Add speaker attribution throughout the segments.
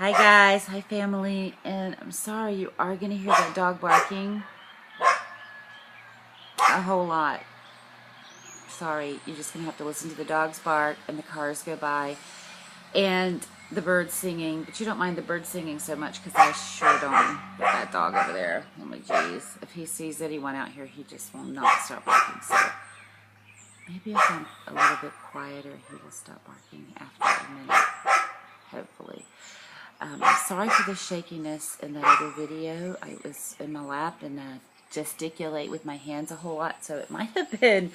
Speaker 1: Hi guys, hi family, and I'm sorry you are going to hear that dog barking a whole lot. Sorry, you're just going to have to listen to the dogs bark and the cars go by and the birds singing, but you don't mind the birds singing so much because I sure don't. But that dog over there, oh my geez, if he sees anyone out here, he just will not stop barking. So maybe if I'm a little bit quieter, he will stop barking after a minute, hopefully. I'm sorry for the shakiness in that other video. I was in my lap and gesticulate with my hands a whole lot, so it might have been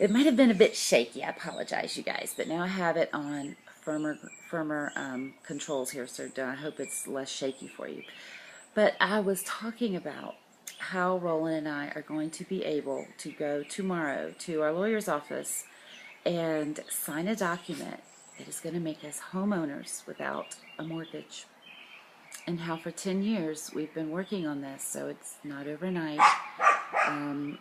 Speaker 1: a bit shaky. I apologize, you guys, but now I have it on firmer controls here, so I hope it's less shaky for you. But I was talking about how Roland and I are going to be able to go tomorrow to our lawyer's office and sign a document that is going to make us homeowners without a mortgage. And how for 10 years we've been working on this, so it's not overnight. And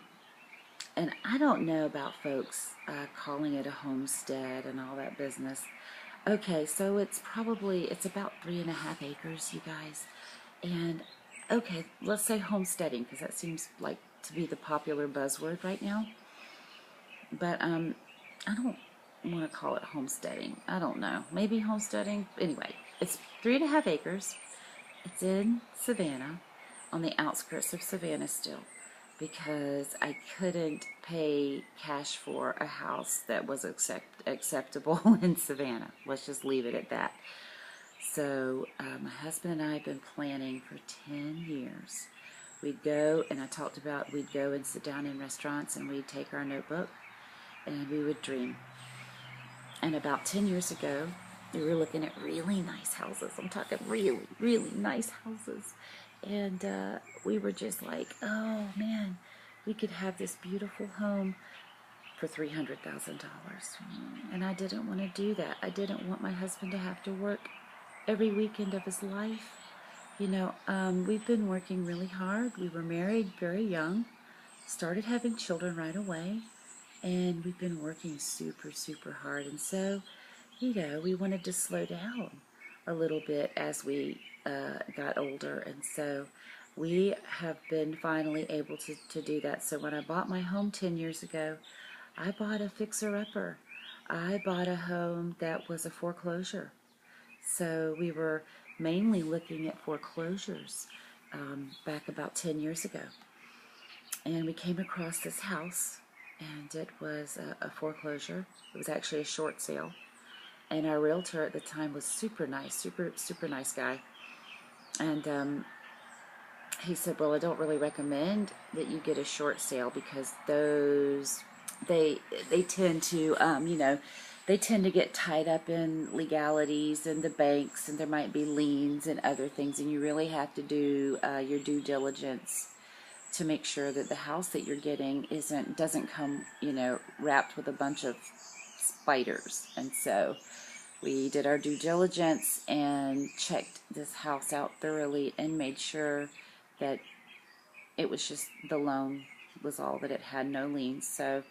Speaker 1: I don't know about folks calling it a homestead and all that business. Okay, so it's about 3.5 acres, you guys. And okay, let's say homesteading, because that seems like to be the popular buzzword right now. But I don't want to call it homesteading. I don't know. Maybe homesteading. Anyway, it's 3.5 acres. It's in Savannah, on the outskirts of Savannah still, because I couldn't pay cash for a house that was acceptable in Savannah. Let's just leave it at that. So my husband and I have been planning for 10 years. We'd go, and I talked about we'd go and sit down in restaurants and we'd take our notebook and we would dream. And about 10 years ago, we were looking at really nice houses. I'm talking really, really nice houses. And we were just like, oh man, we could have this beautiful home for $300,000. And I didn't want to do that. I didn't want my husband to have to work every weekend of his life. You know, we've been working really hard. We were married very young, started having children right away, and we've been working super, super hard. And so, you know, we wanted to slow down a little bit as we got older. And so we have been finally able to do that. So when I bought my home 10 years ago, I bought a fixer-upper. I bought a home that was a foreclosure. So we were mainly looking at foreclosures back about 10 years ago. And we came across this house, and it was a foreclosure. It was actually a short sale. And our realtor at the time was super nice, super nice guy. And he said, well, I don't really recommend that you get a short sale because those, they tend to, they tend to get tied up in legalities and the banks, and there might be liens and other things, and you really have to do your due diligence to make sure that the house that you're getting doesn't come, wrapped with a bunch of spiders. And so we did our due diligence and checked this house out thoroughly and made sure that it was just the loan was all that it had, no liens. So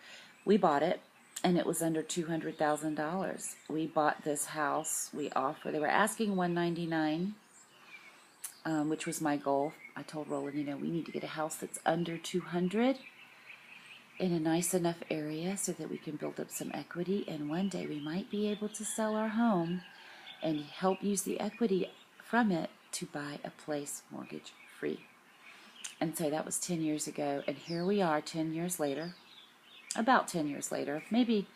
Speaker 1: we bought it, and it was under $200,000. We bought this house. They were asking $199, which was my goal. I told Roland, we need to get a house that's under $200 in a nice enough area so that we can build up some equity, and one day we might be able to sell our home and help use the equity from it to buy a place mortgage free. And so that was 10 years ago, and here we are 10 years later, about 10 years later, maybe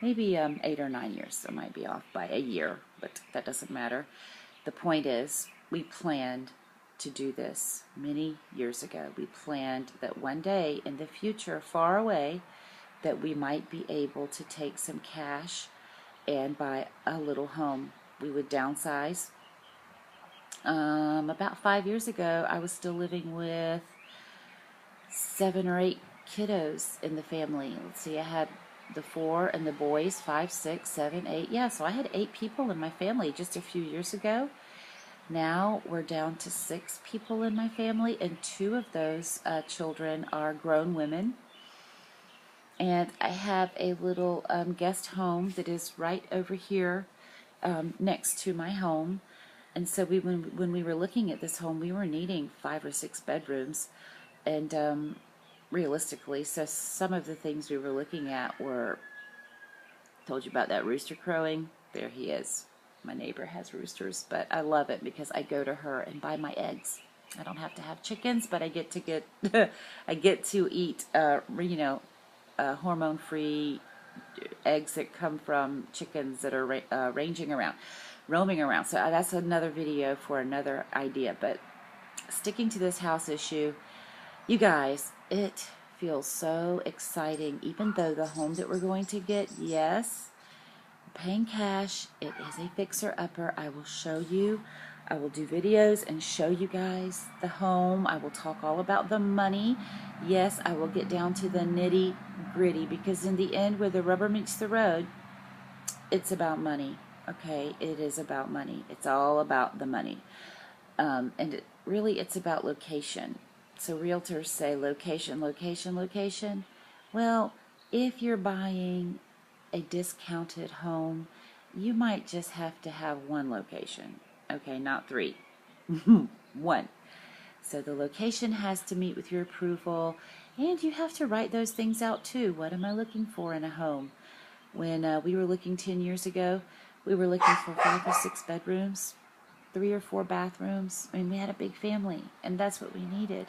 Speaker 1: 8 or 9 years. I might be off by a year, but that doesn't matter. The point is, we planned to do this many years ago. We planned that one day in the future, far away, that we might be able to take some cash and buy a little home. We would downsize. About 5 years ago, I was still living with 7 or 8 kiddos in the family. Let's see, I had the 4 and the boys, 5, 6, 7, 8. Yeah, so I had 8 people in my family just a few years ago. Now we're down to 6 people in my family, and 2 of those children are grown women. And I have a little guest home that is right over here next to my home. And so when we were looking at this home, we were needing 5 or 6 bedrooms, and realistically, so some of the things we were looking at were, told you about that rooster crowing. There he is. My neighbor has roosters, but I love it because I go to her and buy my eggs. I don't have to have chickens, but I get to I get to eat, hormone-free eggs that come from chickens that are roaming around. So that's another video for another idea. But sticking to this house issue, you guys, it feels so exciting. Even though the home that we're going to get, yes, paying cash, it is a fixer-upper. I will show you. I will do videos and show you guys the home. I will talk all about the money. Yes, I will get down to the nitty-gritty, because in the end, where the rubber meets the road, it's about money. Okay, it is about money. It's all about the money. And really, it's about location. So realtors say location, location, location. Well, if you're buying a discounted home, you might just have to have one location. Okay, not 3. One. So the location has to meet with your approval, and you have to write those things out too. What am I looking for in a home? When we were looking 10 years ago, we were looking for 5 or 6 bedrooms, 3 or 4 bathrooms. I mean, we had a big family, and that's what we needed.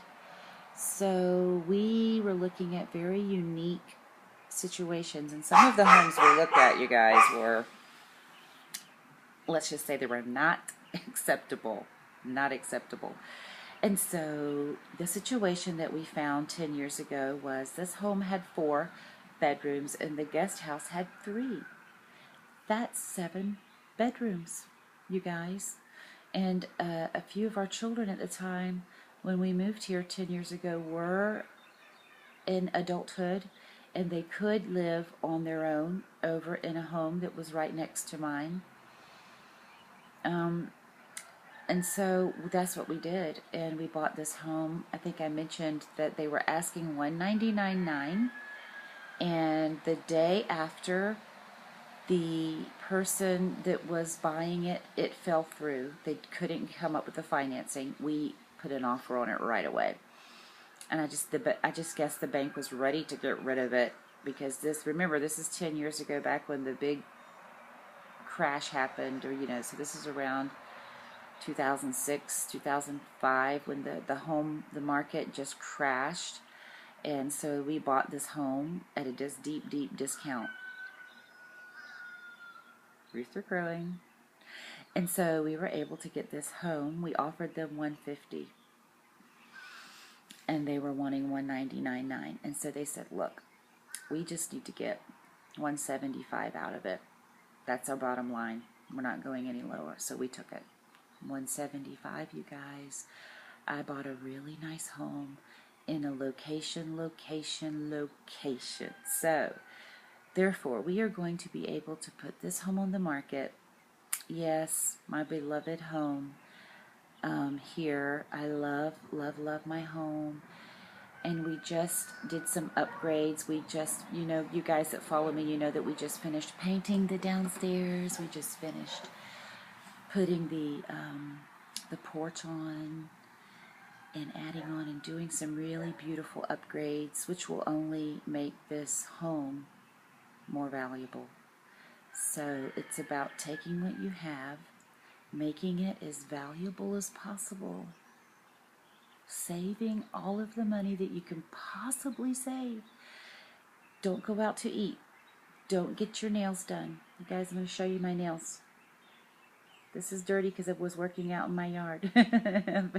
Speaker 1: So we were looking at very unique situations, and some of the homes we looked at, you guys, were, let's just say, they were not acceptable. Not acceptable. And so the situation that we found 10 years ago was this home had 4 bedrooms and the guest house had 3. That's 7 bedrooms, you guys. And a few of our children at the time, when we moved here 10 years ago, were in adulthood, and they could live on their own over in a home that was right next to mine. And so that's what we did, and we bought this home. I think I mentioned that they were asking $199,900, and the day after the person that was buying it, it fell through. They couldn't come up with the financing. We put an offer on it right away, and I just guess the bank was ready to get rid of it, because remember, this is 10 years ago, back when the big crash happened, or so this is around 2006, 2005, when the market just crashed. And so we bought this home at a deep discount. Rooster crowing. And so we were able to get this home. We offered them $150,000, and they were wanting $199,900. And so they said, look, we just need to get $175,000 out of it. That's our bottom line. We're not going any lower. So we took it. $175,000, you guys. I bought a really nice home in a location. So, therefore, we are going to be able to put this home on the market. Yes, my beloved home here. I love my home. And we just did some upgrades. We just, you guys that follow me, you know that we just finished painting the downstairs. We just finished putting the porch on and adding on and doing some really beautiful upgrades, which will only make this home more valuable. So it's about taking what you have, making it as valuable as possible, saving all of the money that you can possibly save. Don't go out to eat. Don't get your nails done. You guys, I'm going to show you my nails. This is dirty because I was working out in my yard. I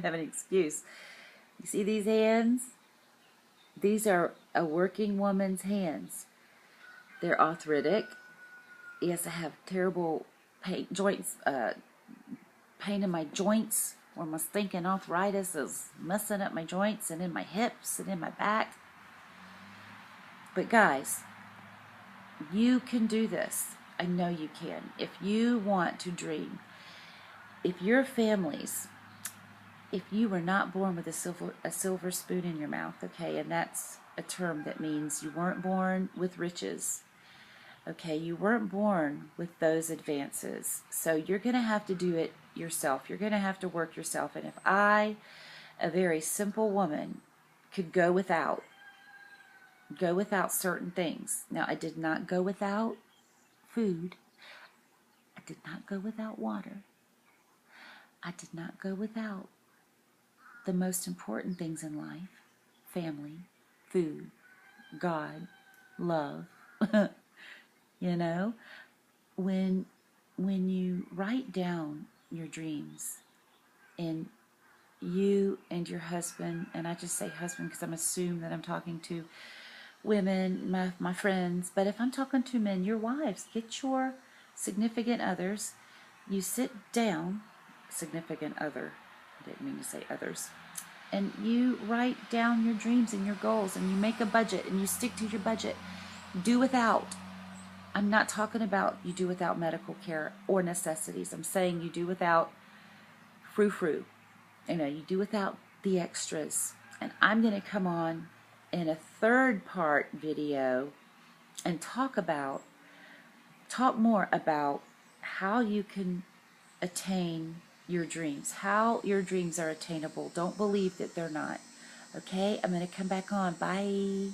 Speaker 1: have an excuse. You see these hands? These are a working woman's hands. They're arthritic. Yes, I have terrible pain in my joints, where my stinking arthritis is messing up my joints and in my hips and in my back. But guys, you can do this. I know you can. If you want to dream. If your families, if you were not born with a silver spoon in your mouth, okay, and that's a term that means you weren't born with riches, okay, you weren't born with those advances, so you're going to have to do it yourself. You're going to have to work yourself. And if I, a very simple woman, could go without certain things. Now, I did not go without food. I did not go without water. I did not go without the most important things in life: family, food, God, love. You know, when you write down your dreams, and you and your husband, and I just say husband because I'm assuming that I'm talking to women, my friends, but if I'm talking to men, your wives, get your significant others, you sit down, significant other, I didn't mean to say others, and you write down your dreams and your goals, and you make a budget, and you stick to your budget. Do without. I'm not talking about you do without medical care or necessities. I'm saying you do without frou-frou. You do without the extras. And I'm going to come on in a third part video and talk more about how you can attain your dreams, how your dreams are attainable. Don't believe that they're not. Okay, I'm going to come back on. Bye.